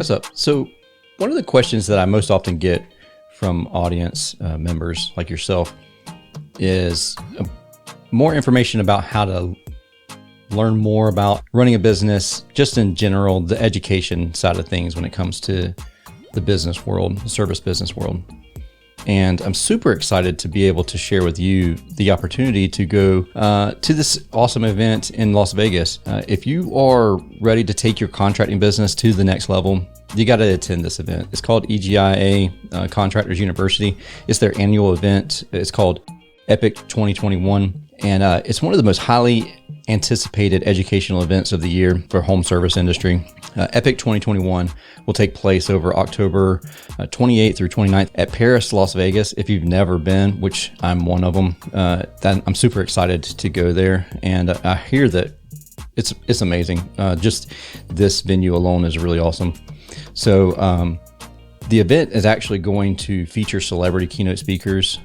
What's up? So one of the questions that I most often get from audience members like yourself is more information about how to learn more about running a business, just in general, the education side of things when it comes to the business world, the service business world. And I'm super excited to be able to share with you the opportunity to go to this awesome event in Las Vegas. If you are ready to take your contracting business to the next level, you got to attend this event. It's called EGIA Contractors University. It's their annual event. It's called Epic 2021. And it's one of the most highly anticipated educational events of the year for home service industry. Epic 2021 will take place over October 28th through 29th at Paris, Las Vegas. If you've never been, which I'm one of them, I'm super excited to go there. And I hear that it's amazing. Just this venue alone is really awesome. So the event is actually going to feature celebrity keynote speakers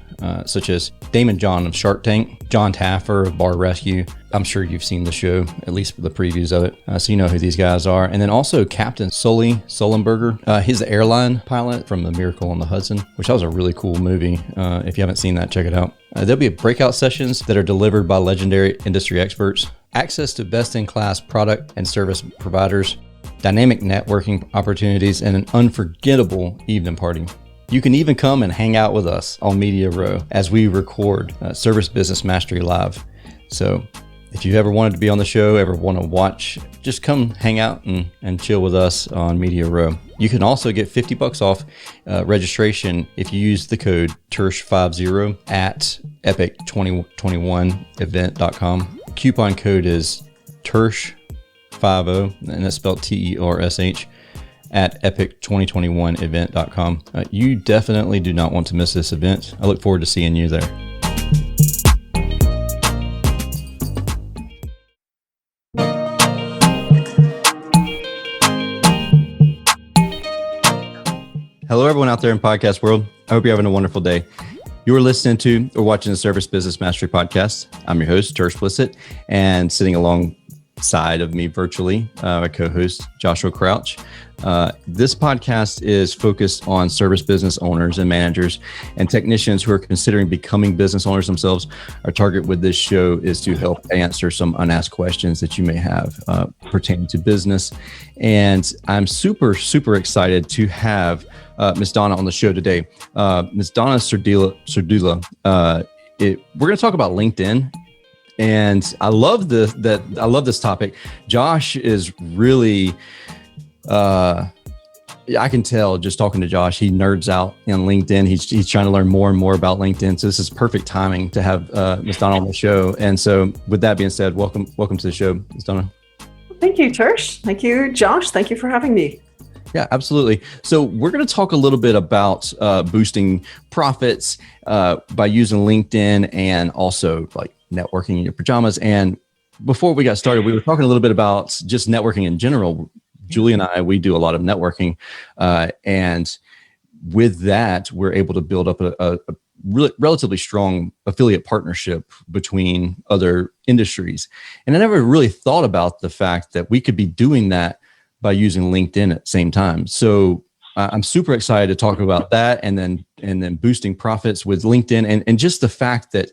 such as Damon John of Shark Tank, John Taffer of Bar Rescue. I'm sure you've seen the show, at least the previews of it, so you know who these guys are. And then also Captain Sully Sullenberger. He's the airline pilot from The Miracle on the Hudson, which was a really cool movie. If you haven't seen that, check it out. There'll be breakout sessions that are delivered by legendary industry experts, access to best-in-class product and service providers, dynamic networking opportunities, and an unforgettable evening party. You can even come and hang out with us on Media Row as we record Service Business Mastery Live. So if you ever wanted to be on the show, ever want to watch, just come hang out and chill with us on Media Row. You can also get $50 off registration if you use the code TERSH50 at epic2021event.com. Coupon code is TERSH50, and that's spelled TERSH, at epic2021event.com. You definitely do not want to miss this event. I look forward to seeing you there. Hello, everyone out there in podcast world. I hope you're having a wonderful day. You are listening to or watching the Service Business Mastery Podcast. I'm your host, Tersh Blissett, and sitting alongside of me virtually, my co-host, Joshua Crouch. This podcast is focused on service business owners and managers and technicians who are considering becoming business owners themselves. Our target with this show is to help answer some unasked questions that you may have pertaining to business. And I'm super, super excited to have Miss Donna on the show today. Miss Donna Serdula. We're going to talk about LinkedIn. And I love this topic. Josh is really, I can tell just talking to Josh, he nerds out on LinkedIn. He's trying to learn more and more about LinkedIn. So this is perfect timing to have Ms. Donna on the show. And so with that being said, welcome to the show, Ms. Donna. Thank you, Tersh. Thank you, Josh. Thank you for having me. Yeah, absolutely. So we're going to talk a little bit about boosting profits by using LinkedIn and also like networking in your pajamas. And before we got started, we were talking a little bit about just networking in general. Julie and I, we do a lot of networking. And with that, we're able to build up a relatively strong affiliate partnership between other industries. And I never really thought about the fact that we could be doing that by using LinkedIn at the same time. So I'm super excited to talk about that and then boosting profits with LinkedIn and just the fact that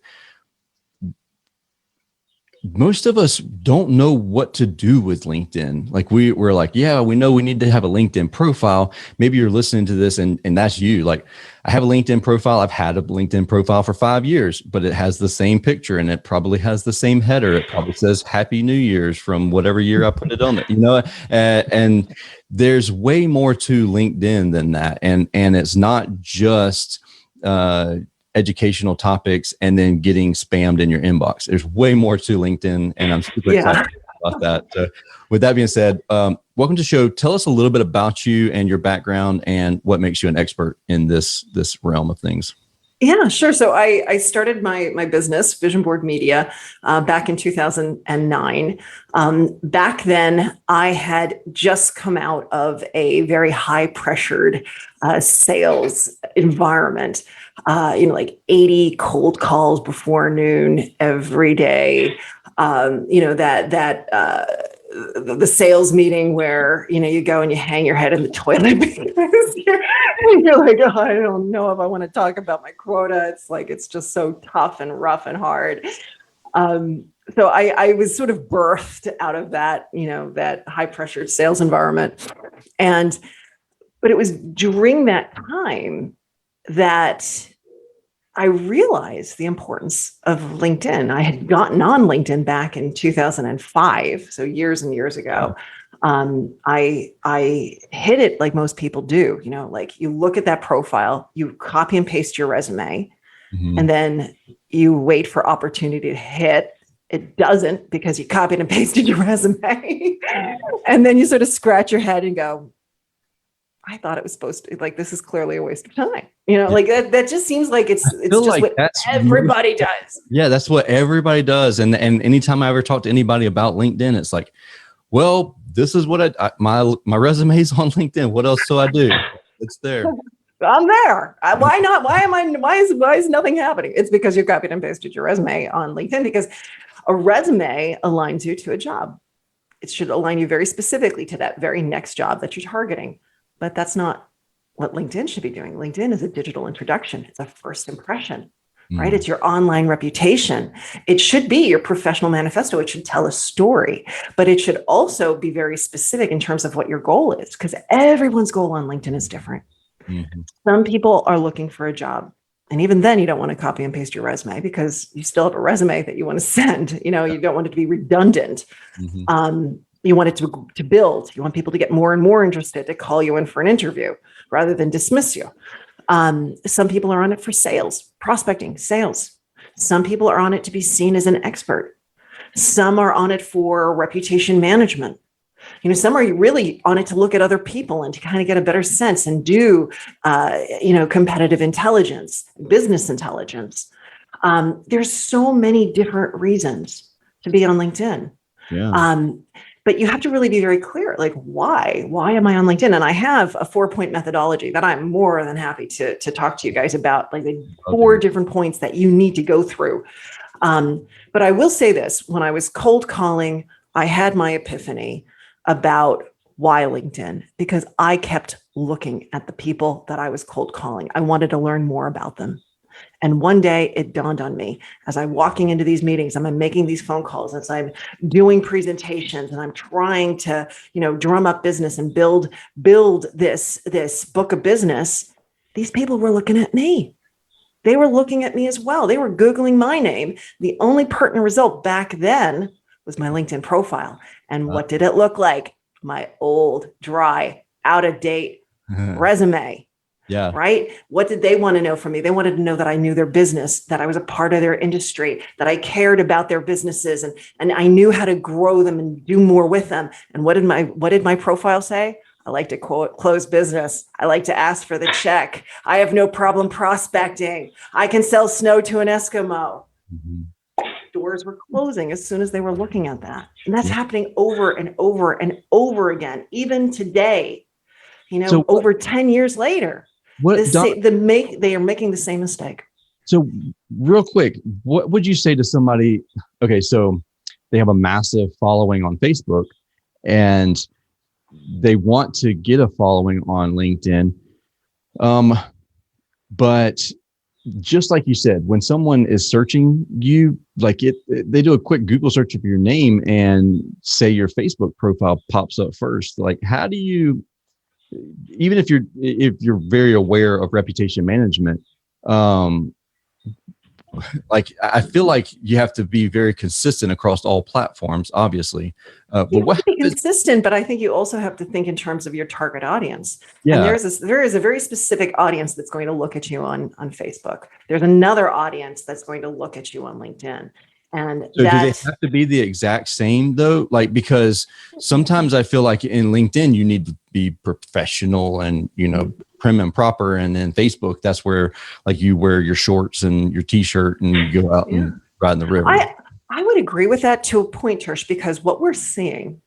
most of us don't know what to do with LinkedIn. Like we're like, yeah, we know we need to have a LinkedIn profile. Maybe you're listening to this and that's you. Like I have a LinkedIn profile. I've had a LinkedIn profile for 5 years, but it has the same picture and it probably has the same header. It probably says Happy New Year's from whatever year I put it on it, and there's way more to LinkedIn than that. And it's not just, educational topics and then getting spammed in your inbox. There's way more to LinkedIn, and I'm super excited about that. So with that being said, welcome to the show. Tell us a little bit about you and your background and what makes you an expert in this realm of things. Yeah, sure. So I started my business, Vision Board Media, back in 2009. Back then, I had just come out of a very high pressured sales environment. Like 80 cold calls before noon every day. the sales meeting where, you go and you hang your head in the toilet because you're like, oh, I don't know if I want to talk about my quota. It's like, it's just so tough and rough and hard. So I was sort of birthed out of that, that high pressure sales environment. But it was during that time that I realized the importance of LinkedIn. I had gotten on LinkedIn back in 2005, so years and years ago. I hit it like most people do, like you look at that profile, you copy and paste your resume, and then you wait for opportunity to hit. It doesn't because you copied and pasted your resume. And then you sort of scratch your head and go, I thought it was supposed to, like, this is clearly a waste of time. Like that just seems like it's just like what everybody does. Yeah, that's what everybody does. And anytime I ever talk to anybody about LinkedIn, it's like, well, this is what my resume's on LinkedIn. What else do I do? It's there. I'm there. Why not? Why is nothing happening? It's because you copied and pasted your resume on LinkedIn, because a resume aligns you to a job. It should align you very specifically to that very next job that you're targeting. But that's not what LinkedIn should be doing. LinkedIn is a digital introduction. It's a first impression, right? It's your online reputation. It should be your professional manifesto. It should tell a story, but it should also be very specific in terms of what your goal is, because everyone's goal on LinkedIn is different. Some people are looking for a job. And even then, you don't want to copy and paste your resume because you still have a resume that you want to send. You don't want it to be redundant. You want it to build. You want people to get more and more interested, to call you in for an interview rather than dismiss you. Some people are on it for sales, prospecting, sales. Some people are on it to be seen as an expert. Some are on it for reputation management. Some are really on it to look at other people and to kind of get a better sense and do, competitive intelligence, business intelligence. There's so many different reasons to be on LinkedIn. Yeah. But you have to really be very clear, like, why am I on LinkedIn? And I have a 4-point methodology that I'm more than happy to talk to you guys about, like the 4 different points that you need to go through. But I will say this, when I was cold calling, I had my epiphany about why LinkedIn, because I kept looking at the people that I was cold calling. I wanted to learn more about them. And one day it dawned on me as I'm walking into these meetings, I'm making these phone calls, as I'm doing presentations, and I'm trying to, drum up business and build this book of business. These people were looking at me. They were looking at me as well. They were Googling my name. The only pertinent result back then was my LinkedIn profile. And what did it look like? My old, dry, out of date resume. Yeah. Right. What did they want to know from me? They wanted to know that I knew their business, that I was a part of their industry, that I cared about their businesses, and I knew how to grow them and do more with them. And what did my profile say? I like to close business. I like to ask for the check. I have no problem prospecting. I can sell snow to an Eskimo. Doors were closing as soon as they were looking at that. And that's happening over and over and over again, even today, over 10 years later. They are making the same mistake. So real quick, what would you say to somebody? Okay, so they have a massive following on Facebook and they want to get a following on LinkedIn. But just like you said, when someone is searching you, they do a quick Google search of your name and say your Facebook profile pops up first. Like, how do you, even if you're very aware of reputation management, I feel like you have to be very consistent across all platforms, obviously. But you have to be consistent, but I think you also have to think in terms of your target audience. Yeah. And there is a very specific audience that's going to look at you on Facebook. There's another audience that's going to look at you on LinkedIn. And so do they have to be the exact same though? Because sometimes I feel like in LinkedIn, you need to be professional and, prim and proper. And then Facebook, that's where you wear your shorts and your t-shirt and you go out and ride in the river. I would agree with that to a point, Tersh, because what we're seeing,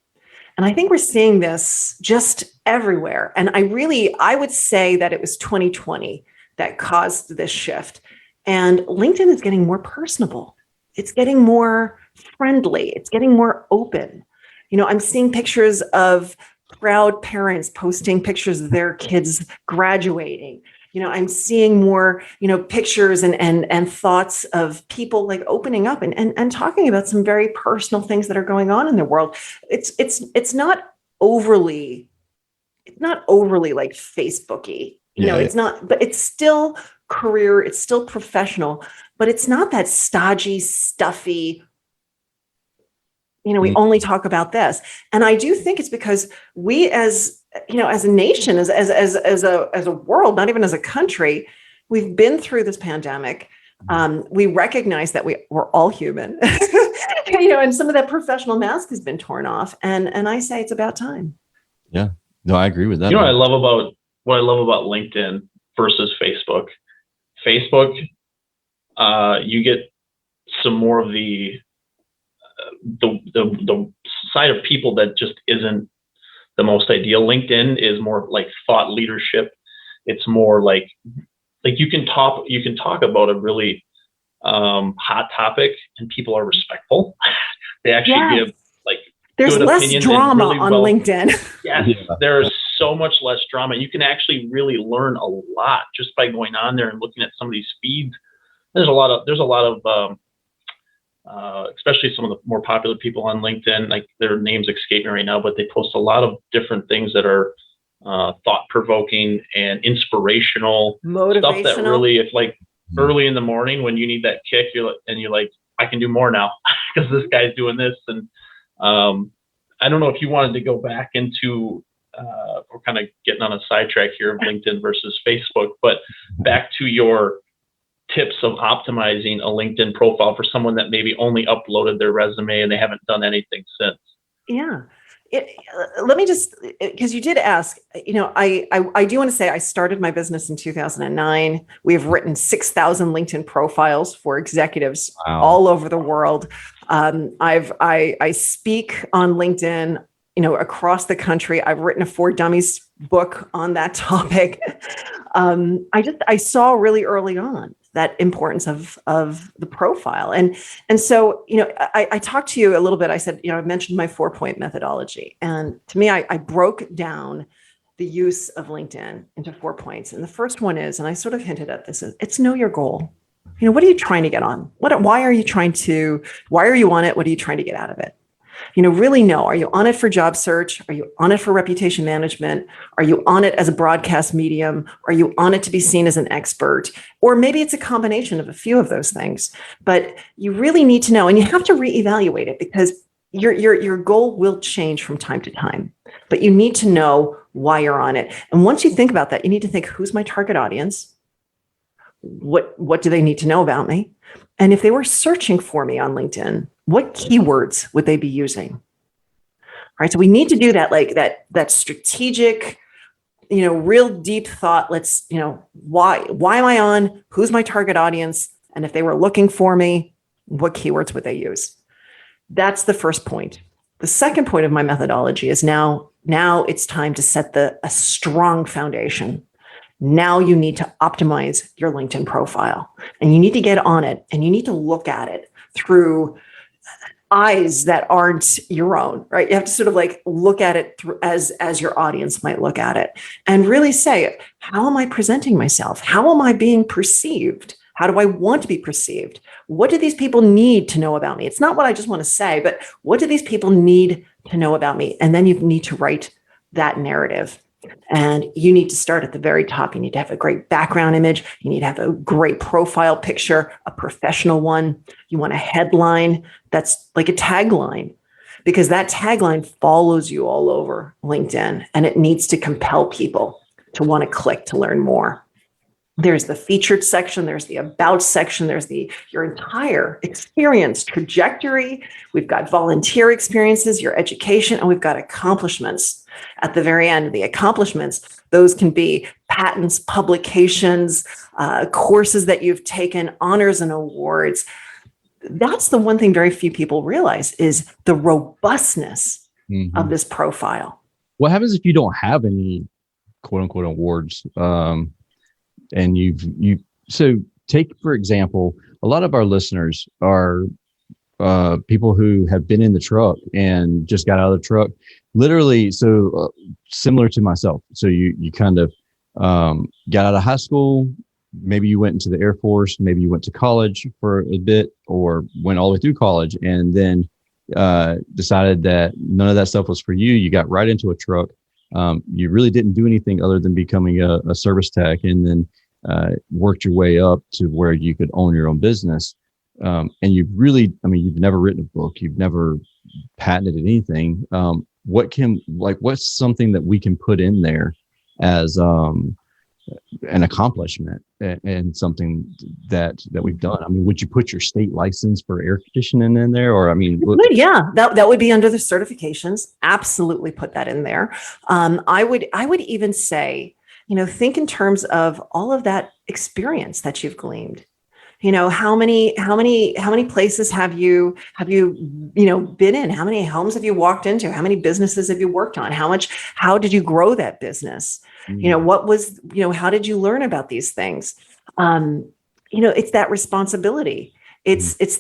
and I think we're seeing this just everywhere. And I would say that it was 2020 that caused this shift. And LinkedIn is getting more personable. It's getting more friendly. It's getting more open. I'm seeing pictures of proud parents posting pictures of their kids graduating. I'm seeing more, pictures and thoughts of people like opening up and talking about some very personal things that are going on in the world. It's not overly like Facebooky, it's not, but it's still career, it's still professional, but it's not that stodgy, stuffy, we only talk about this. And I do think it's because we as a nation, as a world, not even as a country, we've been through this pandemic. We recognize that we're all human, and some of that professional mask has been torn off. And I say it's about time. Yeah, no, I agree with that. What I love about LinkedIn versus Facebook. Facebook, you get some more of the side of people that just isn't the most ideal. LinkedIn is more like thought leadership. It's more like you can talk about a really hot topic and people are respectful. They actually give like there's good less drama really on LinkedIn. Yes, there's so much less drama. You can actually really learn a lot just by going on there and looking at some of these feeds. There's a lot of especially some of the more popular people on LinkedIn, like their names escape me right now, but they post a lot of different things that are thought-provoking and inspirational, stuff that really, if like early in the morning when you need that kick, you're like, I can do more now because this guy's doing this. And I don't know if you wanted to go back into, we're kind of getting on a sidetrack here of LinkedIn versus Facebook, but back to your tips of optimizing a LinkedIn profile for someone that maybe only uploaded their resume and they haven't done anything since. Yeah. Let me just, because you did ask, I do want to say I started my business in 2009. We have written 6,000 LinkedIn profiles for executives all over the world. I speak on LinkedIn, across the country. I've written a For Dummies book on that topic. I saw really early on that importance of the profile. And so, I talked to you a little bit. I said, I mentioned my 4-point methodology. And to me, I broke down the use of LinkedIn into 4 points. And the first one is, and I sort of hinted at this, it's know your goal. What are you trying to get on? Why are you on it? What are you trying to get out of it? Really know, are you on it for job search? Are you on it for reputation management? Are you on it as a broadcast medium? Are you on it to be seen as an expert? Or maybe it's a combination of a few of those things, but you really need to know, and you have to reevaluate it because your goal will change from time to time, but you need to know why you're on it. And once you think about that, you need to think, who's my target audience? What do they need to know about me? And if they were searching for me on LinkedIn, what keywords would they be using? All right. So we need to do that, like that strategic, real deep thought. Let's, why am I on? Who's my target audience? And if they were looking for me, what keywords would they use? That's the first point. The second point of my methodology is now it's time to set a strong foundation. Now you need to optimize your LinkedIn profile, and you need to get on it, and you need to look at it through eyes that aren't your own, right? You have to sort of like look at it through as your audience might look at it, and really say, how am I presenting myself? How am I being perceived? How do I want to be perceived? What do these people need to know about me? It's not what I just want to say, but what do these people need to know about me? And then you need to write that narrative. And you need to start at the very top. You need to have a great background image. You need to have a great profile picture, a professional one. You want a headline that's like a tagline, because that tagline follows you all over LinkedIn, and it needs to compel people to want to click to learn more. There's the featured section, there's the about section, there's your entire experience trajectory. We've got volunteer experiences, your education, and we've got accomplishments at the very end. The accomplishments, those can be patents, publications, courses that you've taken, honors and awards. That's the one thing very few people realize is the robustness of this profile. What happens if you don't have any quote unquote awards? And so take, for example, a lot of our listeners are people who have been in the truck and just got out of the truck, literally. So similar to myself. So you kind of got out of high school. Maybe you went into the Air Force. Maybe you went to college for a bit, or went all the way through college, and then decided that none of that stuff was for you. You got right into a truck. You really didn't do anything other than becoming a service tech, and then worked your way up to where you could own your own business. And you've really, I mean, you've never written a book, you've never patented anything. What's something that we can put in there as an accomplishment and something that we've done? I mean, would you put your state license for air conditioning in there? Or, I mean, yeah, that would be under the certifications. Absolutely put that in there. I would even say, think in terms of all of that experience that you've gleaned. How many places have you been in? How many homes have you walked into? How many businesses have you worked on? How did you grow that business? How did you learn about these things? It's that responsibility. It's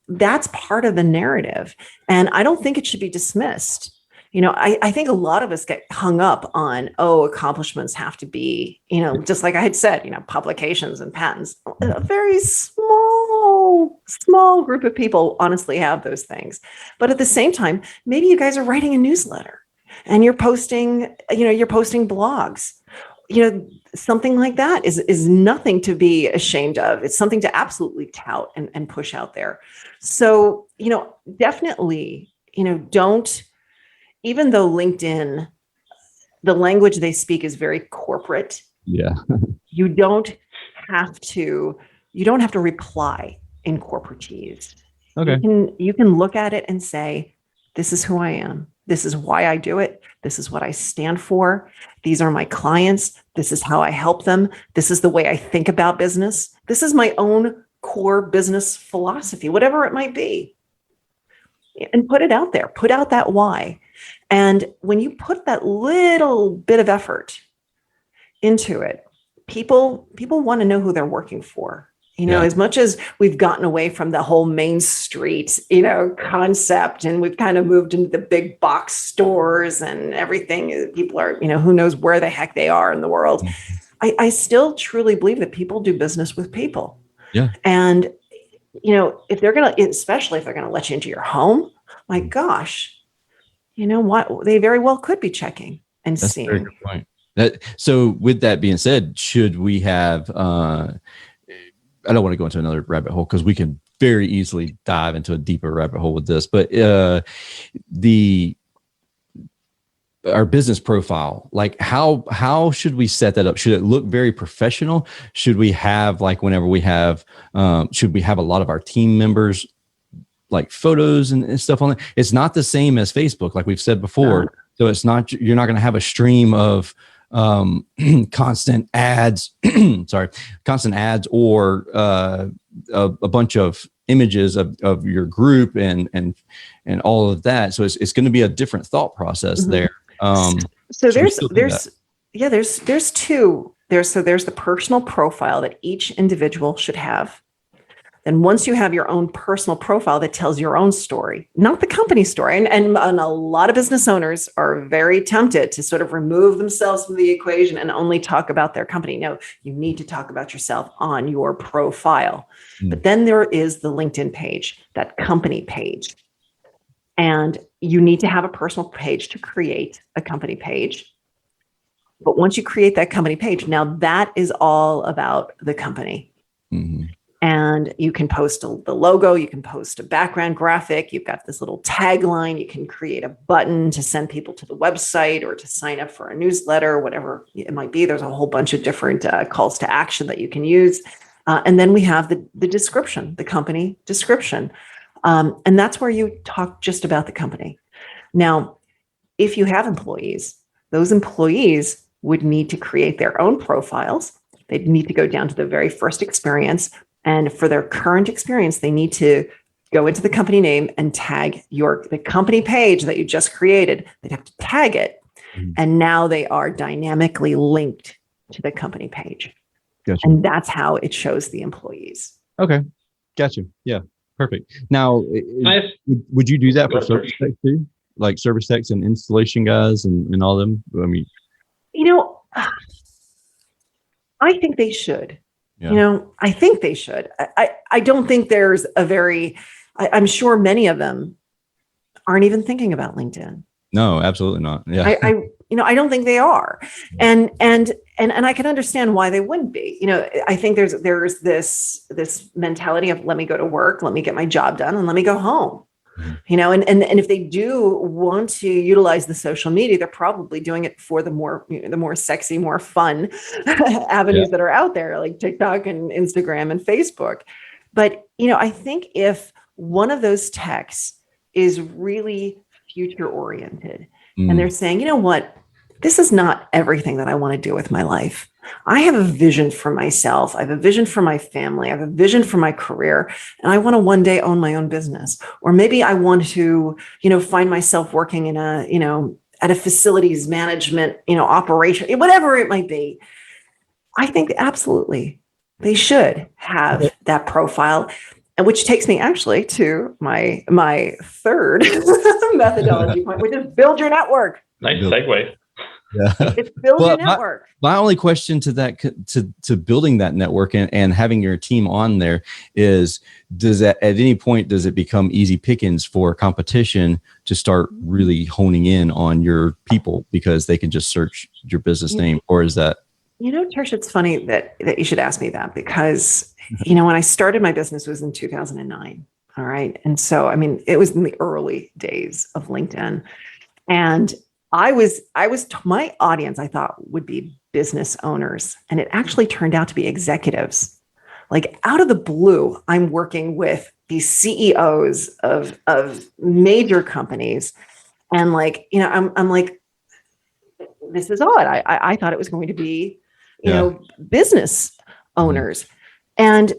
that's part of the narrative. And I don't think it should be dismissed. I think a lot of us get hung up on, accomplishments have to be, just like I had said, publications and patents. A very small group of people honestly have those things. But at the same time, maybe you guys are writing a newsletter and you're posting blogs. Something like that is nothing to be ashamed of. It's something to absolutely tout and push out there. So, definitely, don't. Even though LinkedIn, the language they speak is very corporate. Yeah. you don't have to reply in corporatese. Okay. You can look at it and say, this is who I am. This is why I do it. This is what I stand for. These are my clients. This is how I help them. This is the way I think about business. This is my own core business philosophy, whatever it might be. And put it out there. Put out that why. And when you put that little bit of effort into it, people want to know who they're working for. As much as we've gotten away from the whole Main Street, concept, and we've kind of moved into the big box stores and everything, people are, who knows where the heck they are in the world. I still truly believe that people do business with people. Yeah. And, if they're going to, especially if they're going to let you into your home, my gosh, what they very well could be checking and That's seeing. A very good point. So with that being said, should we have, I don't want to go into another rabbit hole because we can very easily dive into a deeper rabbit hole with this, but our business profile, like how should we set that up? Should it look very professional? Should we have, like, whenever we have, should we have a lot of our team members, like, photos and stuff on it? It's not the same as Facebook, like we've said before. So it's not, you're not going to have a stream of constant ads, constant ads, or a bunch of images of your group and all of that. So it's going to be a different thought process there. So there's two. There's the personal profile that each individual should have. And once you have your own personal profile that tells your own story, not the company story, and a lot of business owners are very tempted to sort of remove themselves from the equation and only talk about their company. No, you need to talk about yourself on your profile. But then there is the LinkedIn page, that company page. And you need to have a personal page to create a company page. But once you create that company page, now that is all about the company. Mm-hmm. And you can post the logo, you can post a background graphic, you've got this little tagline, you can create a button to send people to the website or to sign up for a newsletter, whatever it might be. There's a whole bunch of different calls to action that you can use. And then we have the description, the company description. And that's where you talk just about the company. Now, if you have employees, those employees would need to create their own profiles. They'd need to go down to the very first experience. And for their current experience, they need to go into the company name and tag the company page that you just created. They'd have to tag it. Mm-hmm. And now they are dynamically linked to the company page. Gotcha. And that's how it shows the employees. Okay. Gotcha. Yeah. Perfect. Now, would you do that for service techs too? Like service techs and installation guys and all them? I mean, I think they should. Yeah. I think they should. I don't think there's I'm sure many of them aren't even thinking about LinkedIn. No, absolutely not. Yeah. I don't think they are. And I can understand why they wouldn't be. I think there's this mentality of let me go to work, let me get my job done, and let me go home. And if they do want to utilize the social media, they're probably doing it for the more sexy, more fun avenues that are out there, like TikTok and Instagram and Facebook. But I think if one of those techs is really future oriented and they're saying, you know what, this is not everything that I want to do with my life. I have a vision for myself. I have a vision for my family. I have a vision for my career. And I want to one day own my own business. Or maybe I want to, find myself working in at a facilities management, operation, whatever it might be. I think absolutely they should have that profile. And which takes me actually to my third methodology point, which is build your network. Nice segue. Yeah. It's build your network. My only question to that, to building that network and having your team on there is, at any point, does it become easy pickings for competition to start really honing in on your people because they can just search your business name? Or is that? Trish, it's funny that you should ask me that because, when I started my business was in 2009. All right. And so, it was in the early days of LinkedIn. And my audience, I thought, would be business owners. And it actually turned out to be executives. Like out of the blue, I'm working with these CEOs of major companies. And I'm like, this is odd. I thought it was going to be, business owners. And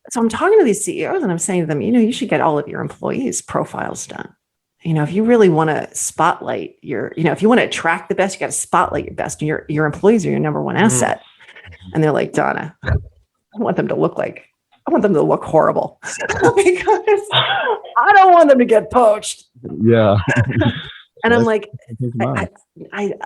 so I'm talking to these CEOs and I'm saying to them, you should get all of your employees' profiles done. If you really want to spotlight if you want to attract the best, you got to spotlight your best. Your employees are your number one asset. And they're like, Donna, I want them to look horrible because I don't want them to get poached. Yeah. And I'm like,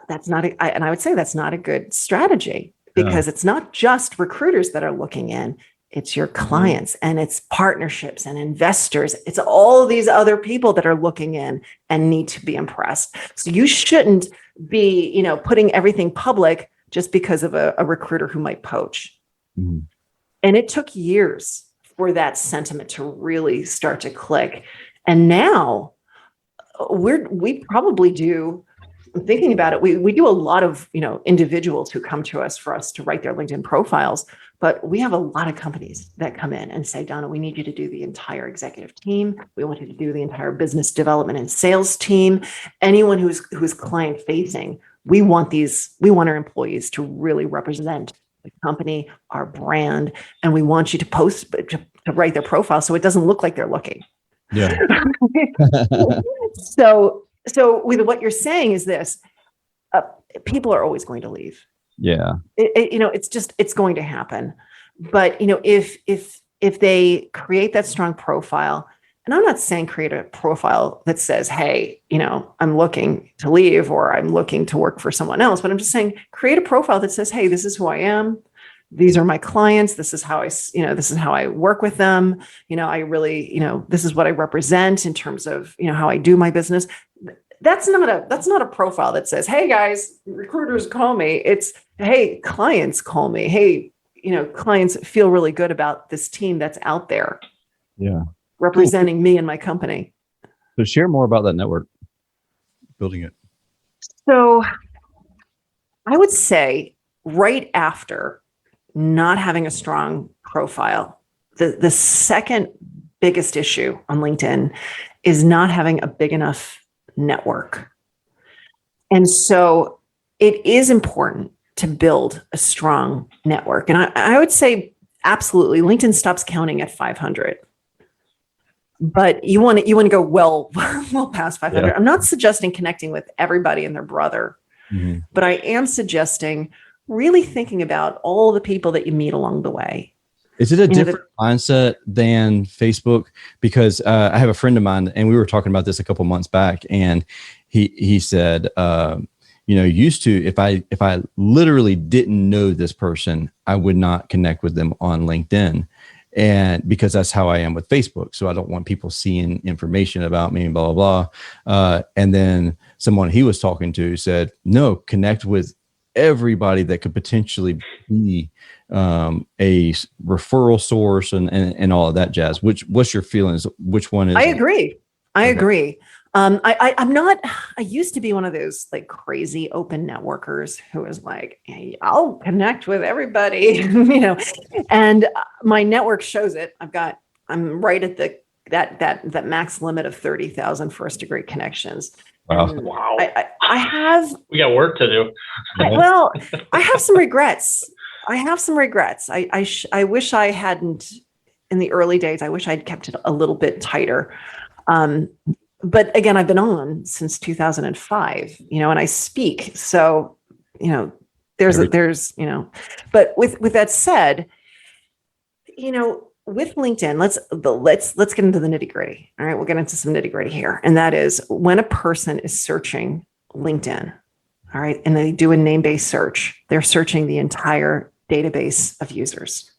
that's not and I would say that's not a good strategy because it's not just recruiters that are looking in. It's your clients and it's partnerships and investors. It's all these other people that are looking in and need to be impressed. So you shouldn't be, putting everything public just because of a recruiter who might poach. Mm-hmm. And it took years for that sentiment to really start to click. And now we probably do. I'm thinking about it. We do a lot of, individuals who come to us for us to write their LinkedIn profiles, but we have a lot of companies that come in and say, Donna, we need you to do the entire executive team. We want you to do the entire business development and sales team. Anyone who's client facing, we want our employees to really represent the company, our brand, and we want you to write their profile so it doesn't look like they're looking. Yeah. So with what you're saying is this, people are always going to leave. Yeah. It's going to happen. But, if they create that strong profile, and I'm not saying create a profile that says, hey, I'm looking to leave or I'm looking to work for someone else, but I'm just saying create a profile that says, hey, this is who I am. These are my clients. This is how I work with them. I really, this is what I represent in terms of, how I do my business. That's not a profile that says, hey guys, recruiters call me. It's, hey, clients call me. Hey, clients feel really good about this team that's out there. Yeah. Representing me and my company. So share more about that network, building it. So I would say right after not having a strong profile, the second biggest issue on LinkedIn is not having a big enough network. And so it is important to build a strong network. And I would say absolutely LinkedIn stops counting at 500. But you want to go well past 500. Yeah. I'm not suggesting connecting with everybody and their brother, but I am suggesting really thinking about all the people that you meet along the way Is it a different mindset than Facebook? Because I have a friend of mine, and we were talking about this a couple months back, and he said, used to, if I literally didn't know this person, I would not connect with them on LinkedIn, and because that's how I am with Facebook. So I don't want people seeing information about me and blah blah blah. And then someone he was talking to said, no, connect with everybody that could potentially be a referral source and all of that jazz. What's your feelings? Which one is? I agree. I agree. I'm not, I used to be one of those like crazy open networkers who was like, hey, I'll connect with everybody, and my network shows it. I'm right at that max limit of 30,000 first degree connections. Wow. I have, we got work to do. I have some regrets. I wish I hadn't, in the early days, I wish I'd kept it a little bit tighter. But again, I've been on since 2005, and I speak. So, there's, but with that said, with LinkedIn, let's get into the nitty gritty. All right. We'll get into some nitty gritty here. And that is when a person is searching LinkedIn, all right, and they do a name-based search, they're searching the entire database of users.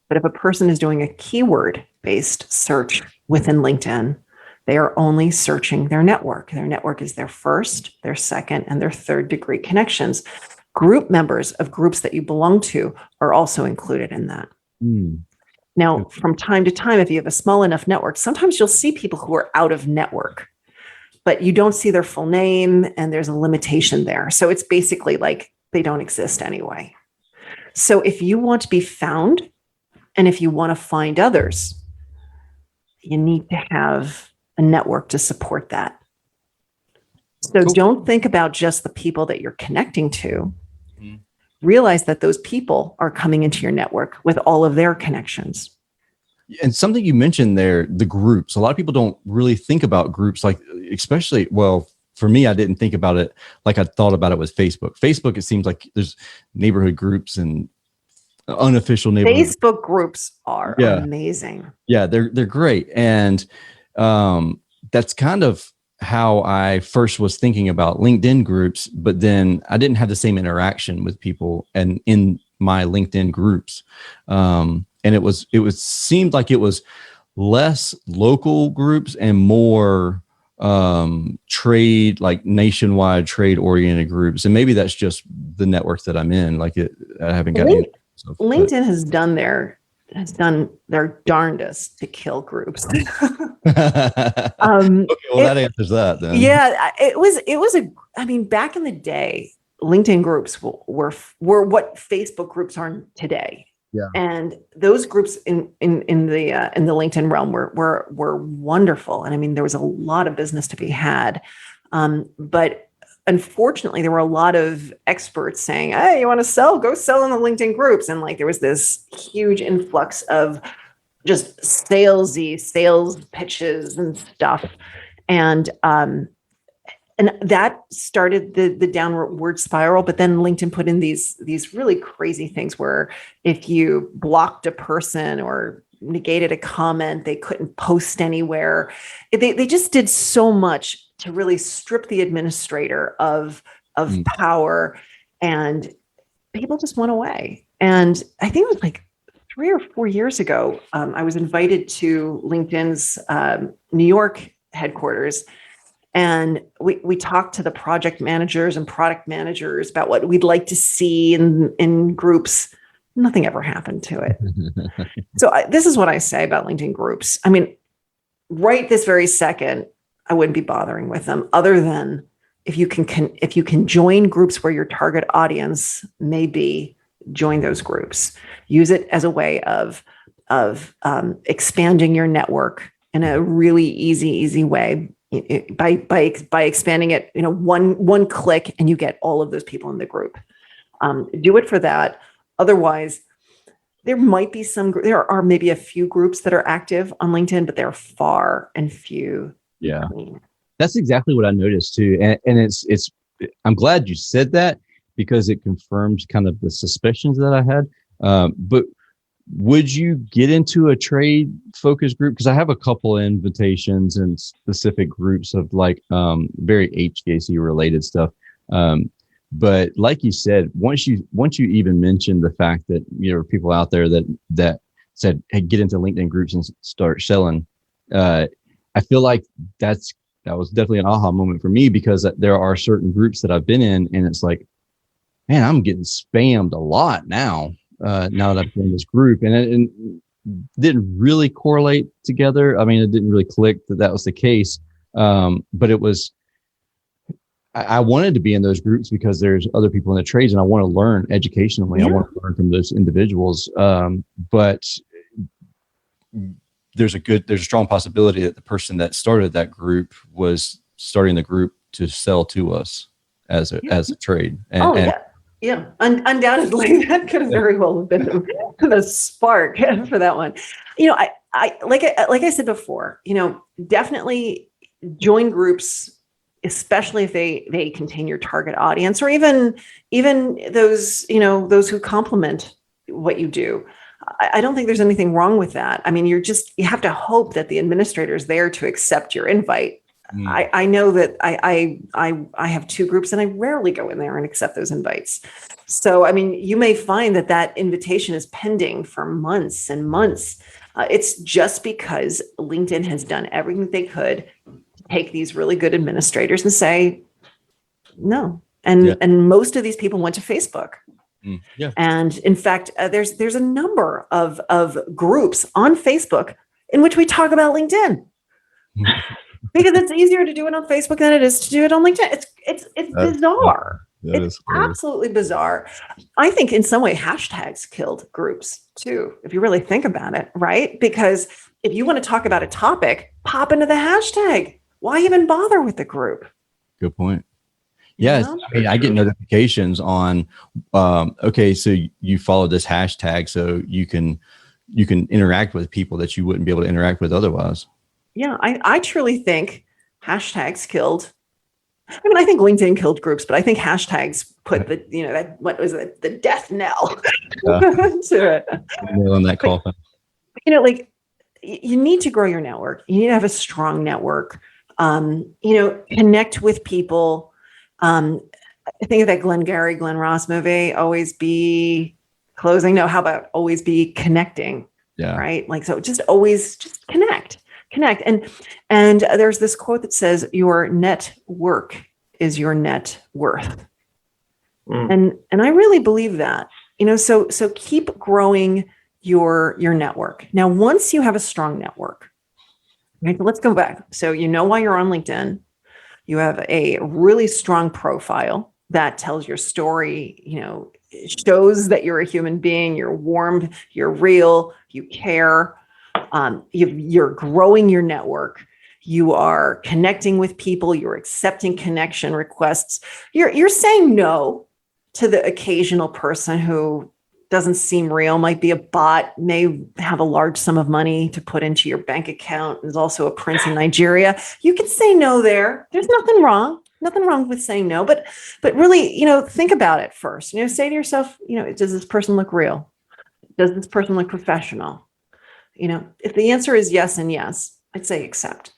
But if a person is doing a keyword-based search within LinkedIn, they are only searching their network. Their network is their first, their second, and their third degree connections. Group members of groups that you belong to are also included in that. Now, from time to time, if you have a small enough network, sometimes you'll see people who are out of network, but you don't see their full name and there's a limitation there. So it's basically like they don't exist anyway. So if you want to be found and if you want to find others, you need to have a network to support that. So Don't think about just the people that you're connecting to. Realize that those people are coming into your network with all of their connections. And something you mentioned there, the groups. A lot of people don't really think about groups, like especially, well, for me, I didn't think about it like I thought about it with Facebook. Facebook, it seems like there's neighborhood groups and unofficial neighborhood. Facebook groups are amazing. Yeah, they're great. And that's kind of how I first was thinking about LinkedIn groups, but then I didn't have the same interaction with people and in my LinkedIn groups. And it seemed like it was less local groups and more trade, like nationwide trade oriented groups. And maybe that's just the network that I'm in. I haven't gotten LinkedIn has done their darndest to kill groups. Okay, well, that answers that then. Yeah, it was back in the day, LinkedIn groups were what Facebook groups are today. Yeah. And those groups in the LinkedIn realm were wonderful. And there was a lot of business to be had. But unfortunately, there were a lot of experts saying, hey, you want to sell? Go sell in the LinkedIn groups. And there was this huge influx of just sales pitches and stuff. And that started the downward spiral. But then LinkedIn put in these really crazy things where if you blocked a person or negated a comment, they couldn't post anywhere. They just did so much to really strip the administrator of power, and people just went away. And I think it was like 3 or 4 years ago, I was invited to LinkedIn's New York headquarters, and we talked to the project managers and product managers about what we'd like to see in groups. Nothing ever happened to it. So this is what I say about LinkedIn groups. Right this very second, I wouldn't be bothering with them, other than if you can join groups where your target audience may be, join those groups. Use it as a way of expanding your network in a really easy way. By expanding it, one click, and you get all of those people in the group. Do it for that. Otherwise, there are maybe a few groups that are active on LinkedIn, but they're far and few. Yeah, that's exactly what I noticed too. And it's I'm glad you said that, because it confirms kind of the suspicions that I had. But would you get into a trade focus group? Because I have a couple of invitations and specific groups of like very HVAC related stuff. But like you said, once you even mentioned the fact that there are people out there that said, hey, get into LinkedIn groups and start selling. I feel like that was definitely an aha moment for me, because there are certain groups that I've been in, and it's like, man, I'm getting spammed a lot now. Now that I've been in this group, and it didn't really correlate together. I mean, it didn't really click that was the case. But it was, I wanted to be in those groups because there's other people in the trades, and I want to learn educationally. I want to learn from those individuals. But there's a strong possibility that the person that started that group was starting the group to sell to us as a trade. Yeah, undoubtedly, that could have very well been the spark for that one. I like I said before, definitely join groups, especially if they contain your target audience, or even those who complement what you do. I don't think there's anything wrong with that. I mean, you have to hope that the administrator is there to accept your invite. I know that I have two groups, and I rarely go in there and accept those invites. So, I mean, you may find that invitation is pending for months and months. It's just because LinkedIn has done everything they could to take these really good administrators and say no. And most of these people went to Facebook. Yeah. And in fact, there's a number of groups on Facebook in which we talk about LinkedIn. Because it's easier to do it on Facebook than it is to do it on LinkedIn. It's bizarre. It's absolutely bizarre. I think in some way hashtags killed groups too, if you really think about it, right? Because if you want to talk about a topic, pop into the hashtag. Why even bother with the group? Good point. Yeah, I mean, I get notifications on, okay, so you follow this hashtag, so you can interact with people that you wouldn't be able to interact with otherwise. Yeah, I truly think hashtags killed. I mean, I think LinkedIn killed groups, but I think hashtags put the death knell to it. Nail on that coffin. Like you need to grow your network. You need to have a strong network. Connect with people. I think of that Glenn Ross movie, Always Be Closing. No, how about Always Be Connecting? Yeah. Right. Like, so just connect. And there's this quote that says, your network is your net worth. And I really believe that, so keep growing your network. Now, once you have a strong network, right, let's go back. So, why you're on LinkedIn, you have a really strong profile that tells your story, shows that you're a human being, you're warm, you're real, you care. You're growing your network. You are connecting with people. You're accepting connection requests. You're saying no to the occasional person who doesn't seem real, might be a bot, may have a large sum of money to put into your bank account, is also a prince in Nigeria. You can say no there. There's nothing wrong with saying no, but really, think about it first. Say to yourself, does this person look real? Does this person look professional? If the answer is yes and yes, I'd say accept.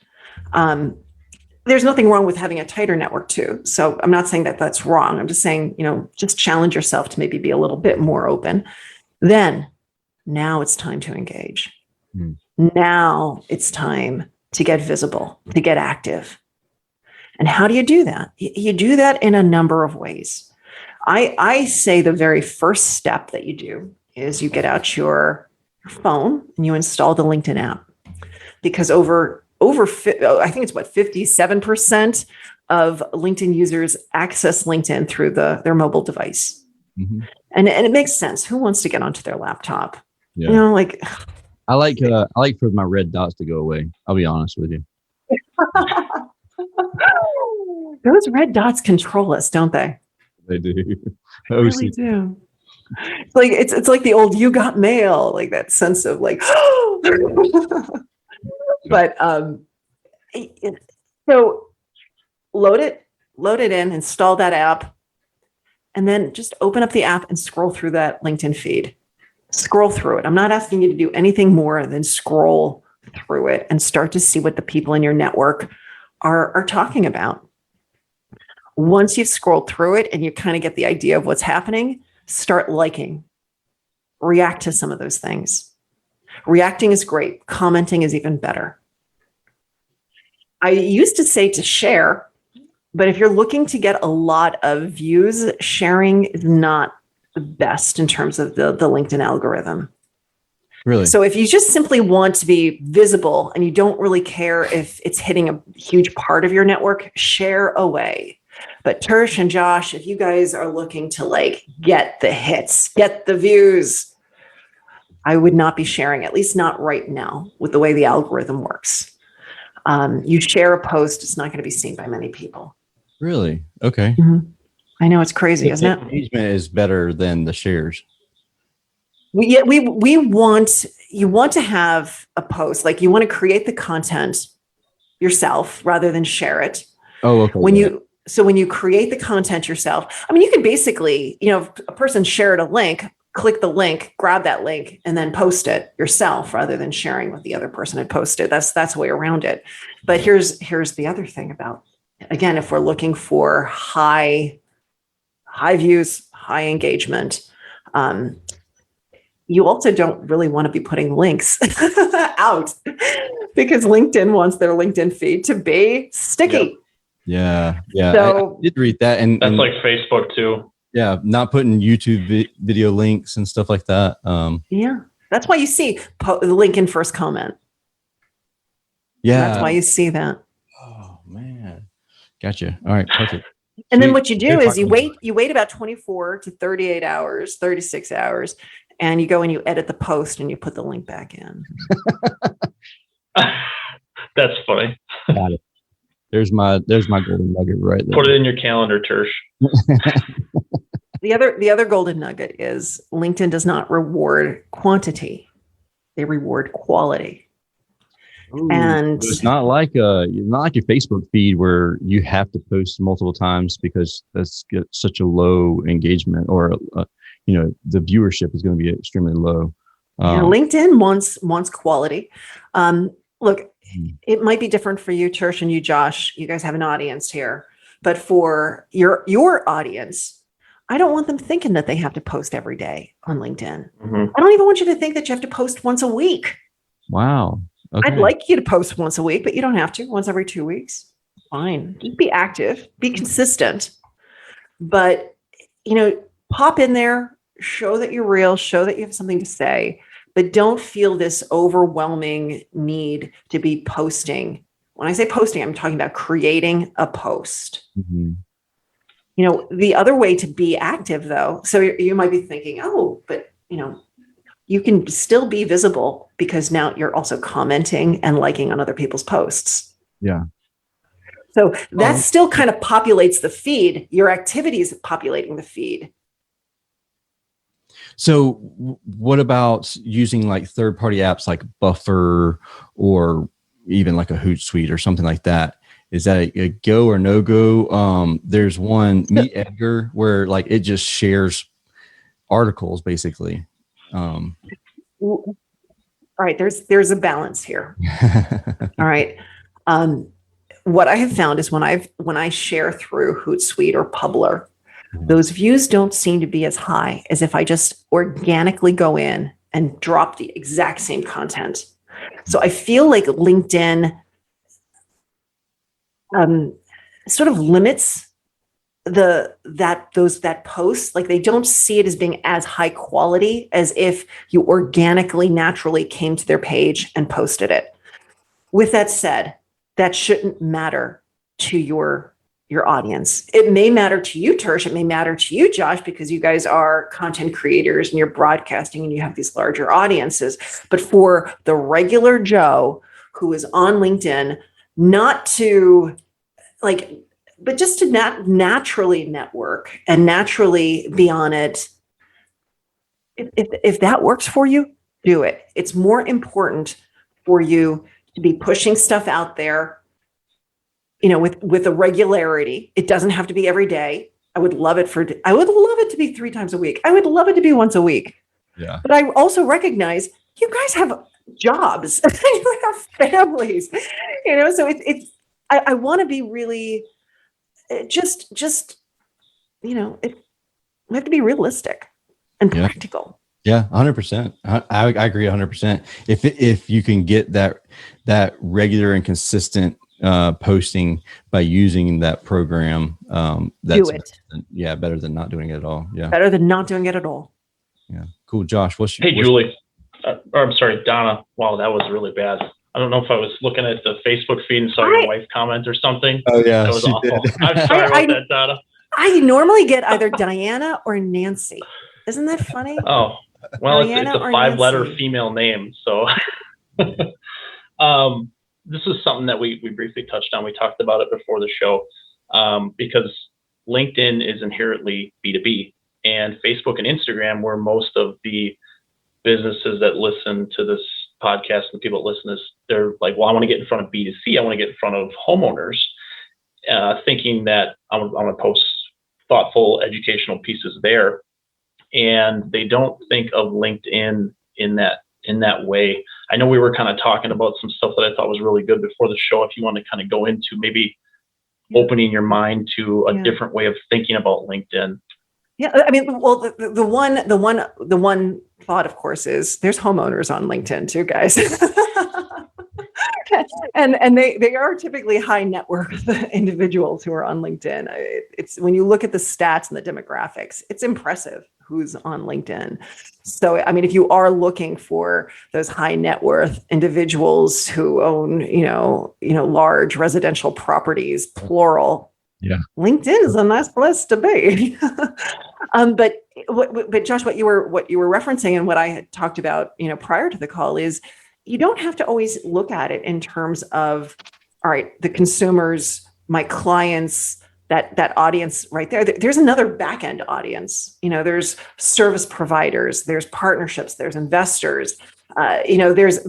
There's nothing wrong with having a tighter network too. So I'm not saying that that's wrong. I'm just saying, just challenge yourself to maybe be a little bit more open. Then now it's time to engage. Now it's time to get visible, to get active. And how do you do that? You do that in a number of ways. I say the very first step that you do is you get out your phone and you install the LinkedIn app, because over I think it's 57% of LinkedIn users access LinkedIn through their mobile device. And it makes sense. Who wants to get onto their laptop? Yeah. I like for my red dots to go away. I'll be honest with you. Those red dots control us, don't they? They do. They really do. It's like the old "you got mail," like that sense of like. But so load it in, install that app, and then just open up the app and scroll through that LinkedIn feed. Scroll through it. I'm not asking you to do anything more than scroll through it and start to see what the people in your network are talking about. Once you've scrolled through it and you kind of get the idea of what's happening, start liking, react to some of those things. Reacting is great. Commenting is even better. I used to say to share, but if you're looking to get a lot of views, sharing is not the best in terms of the LinkedIn algorithm. Really? So if you just simply want to be visible and you don't really care if it's hitting a huge part of your network, share away. But Tersh and Josh, if you guys are looking to like get the hits, get the views, I would not be sharing, at least not right now with the way the algorithm works. You share a post, it's not going to be seen by many people. Really? Okay. Mm-hmm. I know, it's crazy, isn't it? Engagement is better than the shares. We want, you want to have a post, like you want to create the content yourself rather than share it. Oh, okay. So when you create the content yourself, I mean, you could basically, if a person shared a link, click the link, grab that link, and then post it yourself rather than sharing what the other person had posted. That's a way around it. But here's the other thing about, again, if we're looking for high views, high engagement, you also don't really want to be putting links out because LinkedIn wants their LinkedIn feed to be sticky. Yep. Yeah. So, I did read that. And that's like Facebook too. Yeah. Not putting YouTube video links and stuff like that. Yeah. That's why you see the link in first comment. Yeah. That's why you see that. Oh, man. Gotcha. All right. Perfect. And then what you do is you wait about 24 to 38 hours, 36 hours, and you go and you edit the post and you put the link back in. That's funny. Got it. There's my golden nugget right there. Put it in your calendar, Tersh. The other golden nugget is LinkedIn does not reward quantity; they reward quality. Ooh, and it's not like your Facebook feed where you have to post multiple times because that's such a low engagement, or the viewership is going to be extremely low. LinkedIn wants quality. Look, it might be different for you, Tersh, and you, Josh. You guys have an audience here, but for your audience, I don't want them thinking that they have to post every day on LinkedIn. Mm-hmm. I don't even want you to think that you have to post once a week. Wow. Okay. I'd like you to post once a week, but you don't have to. Once every 2 weeks, fine. Just be active, be consistent, but pop in there, show that you're real, show that you have something to say, but don't feel this overwhelming need to be posting. When I say posting, I'm talking about creating a post. Mm-hmm. The other way to be active, though, so you might be thinking, oh, but you can still be visible because now you're also commenting and liking on other people's posts. Yeah. So that still kind of populates the feed. Your activity is populating the feed. So what about using like third-party apps like Buffer or even like a Hootsuite or something like that? Is that a go or no go? There's one, Meet Edgar, where like it just shares articles basically. All right, there's a balance here. All right. What I have found is when I share through Hootsuite or Publer, those views don't seem to be as high as if I just organically go in and drop the exact same content. So I feel like LinkedIn sort of limits that post. Like they don't see it as being as high quality as if you organically, naturally came to their page and posted it. With that said, that shouldn't matter to your audience. It may matter to you, Tersh. It may matter to you, Josh, because you guys are content creators and you're broadcasting and you have these larger audiences. But for the regular Joe who is on LinkedIn, not to but just to naturally network and naturally be on it, if that works for you, do it. It's more important for you to be pushing stuff out there, with a regularity. It doesn't have to be every day. I would love it to be 3 times a week. I would love it to be once a week. Yeah. But I also recognize you guys have jobs, you have families, so I want to be really just, we have to be realistic and practical. Yeah, 100%. I agree 100%. If you can get that regular and consistent posting by using that program, that's do it. Better than not doing it at all. Yeah, better than not doing it at all. Yeah, cool. Josh, Julie, or I'm sorry, Donna. Wow, that was really bad. I don't know if I was looking at the Facebook feed and saw your wife comment or something. Oh yeah, that was awful. I'm sorry about that, Donna. I normally get either Diana or Nancy. Isn't that funny? Oh, well, it's a 5-letter female name. So this is something that we briefly touched on. We talked about it before the show because LinkedIn is inherently B2B, and Facebook and Instagram, where most of the businesses that listen to this podcast and the people that listen to this, they're like, well, I want to get in front of B2C. I want to get in front of homeowners, thinking that I want to post thoughtful educational pieces there. And they don't think of LinkedIn in that way. I know we were kind of talking about some stuff that I thought was really good before the show. If you want to kind of go into maybe opening your mind to a different way of thinking about LinkedIn. Yeah, I mean, well, the one thought, of course, is there's homeowners on LinkedIn too, guys, and they are typically high net worth individuals who are on LinkedIn. It's when you look at the stats and the demographics, it's impressive who's on LinkedIn. So, I mean, if you are looking for those high net worth individuals who own, large residential properties, plural. Yeah, LinkedIn is a nice place to be. But Josh, what you were referencing and what I had talked about, prior to the call is you don't have to always look at it in terms of, all right, the consumers, my clients, that audience right there. There's another back end audience. There's service providers, there's partnerships, there's investors. There's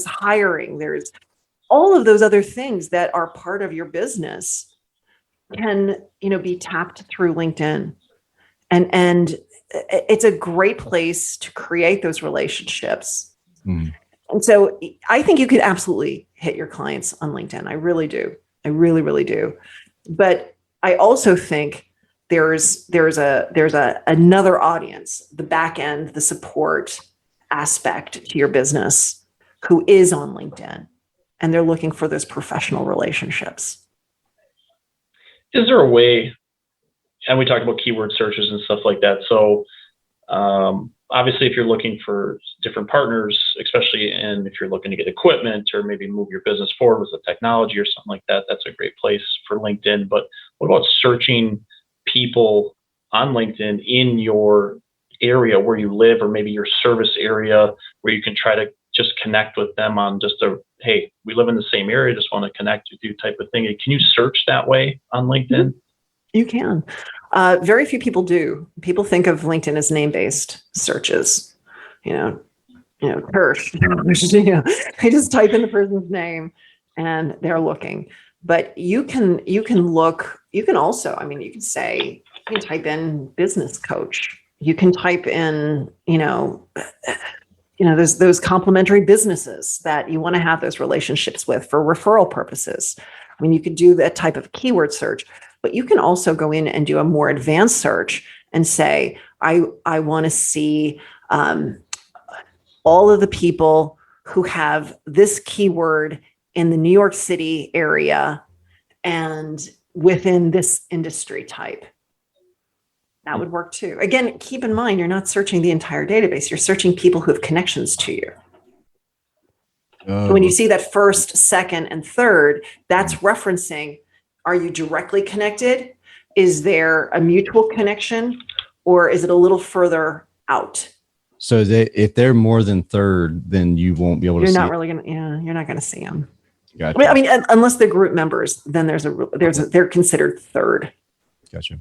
hiring, there's all of those other things that are part of your business can, be tapped through LinkedIn. And it's a great place to create those relationships. Mm. And so I think you could absolutely hit your clients on LinkedIn. I really do. I really, really do. But I also think there's another audience, the back end, the support aspect to your business, who is on LinkedIn, and they're looking for those professional relationships. Is there a way, and we talked about keyword searches and stuff like that. So obviously, if you're looking for different partners, especially if you're looking to get equipment or maybe move your business forward with the technology or something like that, that's a great place for LinkedIn. But what about searching people on LinkedIn in your area where you live, or maybe your service area, where you can try to just connect with them on just hey, we live in the same area, just want to connect with you type of thing. Can you search that way on LinkedIn? You can. Very few people do. People think of LinkedIn as name-based searches. Kirsch. They just type in the person's name and they're looking. But you can look. You can also. I mean, you can type in business coach. You can type in. There's those complementary businesses that you want to have those relationships with for referral purposes. I mean, you could do that type of keyword search. But you can also go in and do a more advanced search and say, I want to see all of the people who have this keyword in the New York City area and within this industry type. That would work too. Again, keep in mind, you're not searching the entire database. You're searching people who have connections to you. When you see that first, second, and third, that's referencing, are you directly connected? Is there a mutual connection, or is it a little further out? So if they're more than third, then you won't be able to see. You're not going to see them. Gotcha. I mean, unless they're group members, then they're considered third. Gotcha.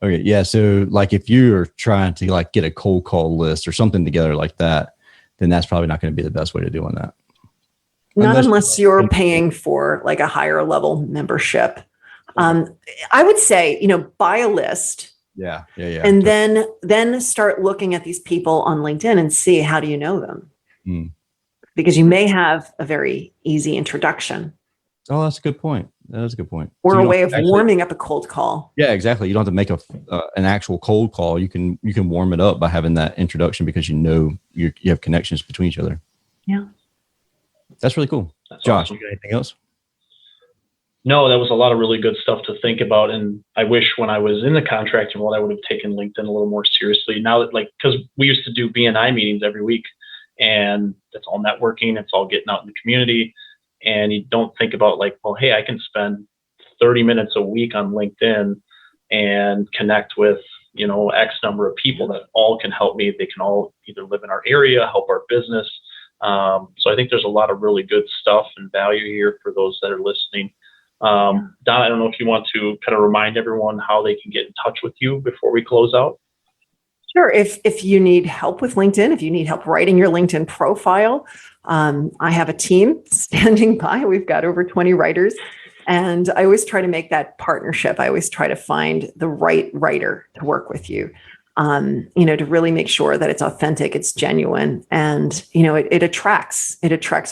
Okay. Yeah. So like if you are trying to get a cold call list or something together like that, then that's probably not going to be the best way to doing that. Not unless you're paying for a higher level membership. I would say, buy a list Yeah. And then start looking at these people on LinkedIn and see, how do you know them? Because you may have a very easy introduction. Oh, that's a good point. That is a good point. Or a way of warming up a cold call. Yeah, exactly. You don't have to make an actual cold call. You can warm it up by having that introduction because you have connections between each other. Yeah. That's really cool. That's Josh, awesome. you got anything else? No, that was a lot of really good stuff to think about. And I wish when I was in the contracting world, I would have taken LinkedIn a little more seriously. Now that, because we used to do BNI meetings every week, and it's all networking, it's all getting out in the community. And you don't think about hey, I can spend 30 minutes a week on LinkedIn and connect with, X number of people that all can help me. They can all either live in our area, help our business. So I think there's a lot of really good stuff and value here for those that are listening. Donna, I don't know if you want to kind of remind everyone how they can get in touch with you before we close out. Sure. If you need help with LinkedIn, if you need help writing your LinkedIn profile, I have a team standing by. We've got over 20 writers, and I always try to make that partnership. I always try to find the right writer to work with you, to really make sure that it's authentic, it's genuine, and, it attracts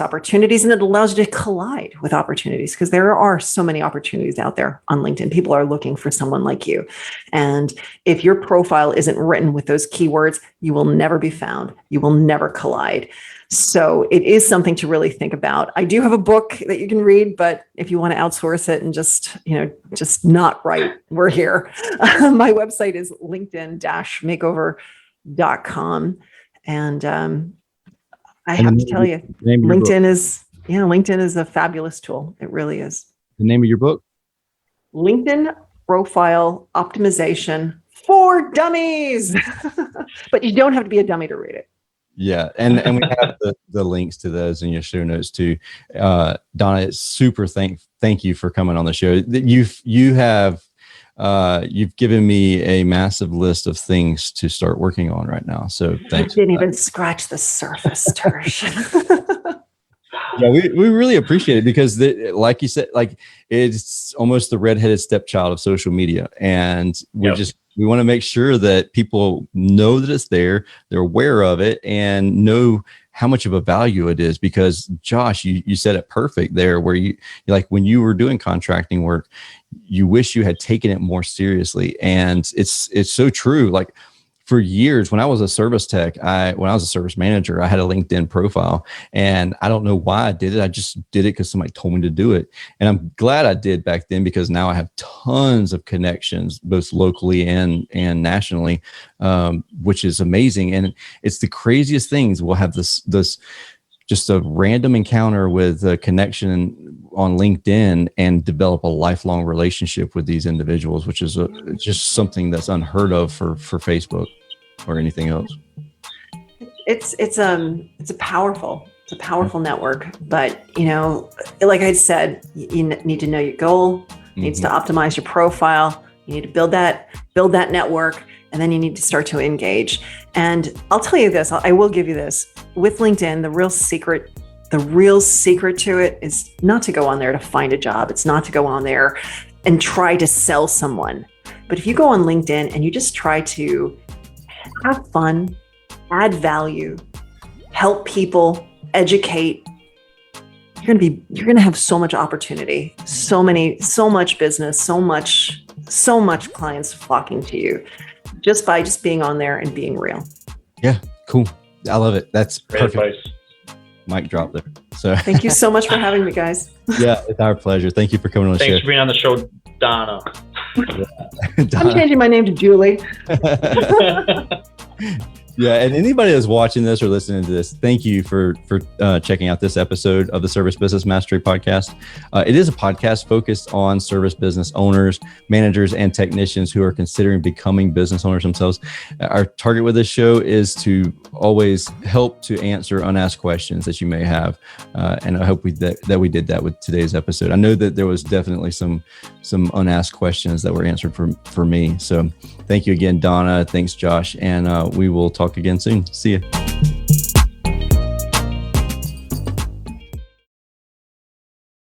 opportunities, and it allows you to collide with opportunities, because there are so many opportunities out there on LinkedIn. People are looking for someone like you. And if your profile isn't written with those keywords, you will never be found. You will never collide. So it is something to really think about. I do have a book that you can read, but if you want to outsource it and just not write, we're here. My website is linkedin-makeover.com. And I have to tell you, LinkedIn is a fabulous tool. It really is. The name of your book? LinkedIn Profile Optimization for Dummies. But you don't have to be a dummy to read it. Yeah. And we have the links to those in your show notes too. Donna, it's super thank you for coming on the show. You've given me a massive list of things to start working on right now. So thanks. I didn't even scratch the surface, Tersh. Yeah, we really appreciate it because like you said, it's almost the redheaded stepchild of social media. And we want to make sure that people know that it's there, they're aware of it, and know how much of a value it is. Because Josh, you said it perfect there, where you when you were doing contracting work, you wish you had taken it more seriously. And it's so true. For years, when I was a service tech, when I was a service manager, I had a LinkedIn profile, and I don't know why I did it. I just did it because somebody told me to do it. And I'm glad I did back then, because now I have tons of connections, both locally and nationally, which is amazing. And it's the craziest things. We'll have this just a random encounter with a connection on LinkedIn and develop a lifelong relationship with these individuals, which is just something that's unheard of for Facebook or anything else. It's a powerful network, but like I said, you need to know your goal, needs to optimize your profile. You need to build that network, and then you need to start to engage. And I'll tell you this, I will give you this. With LinkedIn, the real secret to it is not to go on there to find a job. It's not to go on there and try to sell someone. But if you go on LinkedIn and you just try to have fun, add value, help people, educate, you're going to have so much opportunity, so much business, so much clients flocking to you just by being on there and being real. Yeah, cool. I love it. That's great perfect. Advice. Mic drop there. So thank you so much for having me, guys. Yeah, it's our pleasure. Thank you for coming on the show. Thanks for being on the show, Donna. I'm changing my name to Julie. Yeah, and anybody that's watching this or listening to this, thank you for checking out this episode of the Service Business Mastery Podcast. It is a podcast focused on service business owners, managers, and technicians who are considering becoming business owners themselves. Our target with this show is to always help to answer unasked questions that you may have, and I hope that we did that with today's episode. I know that there was definitely some unasked questions that were answered for me. So thank you again, Donna. Thanks, Josh, and we will talk again soon. See you.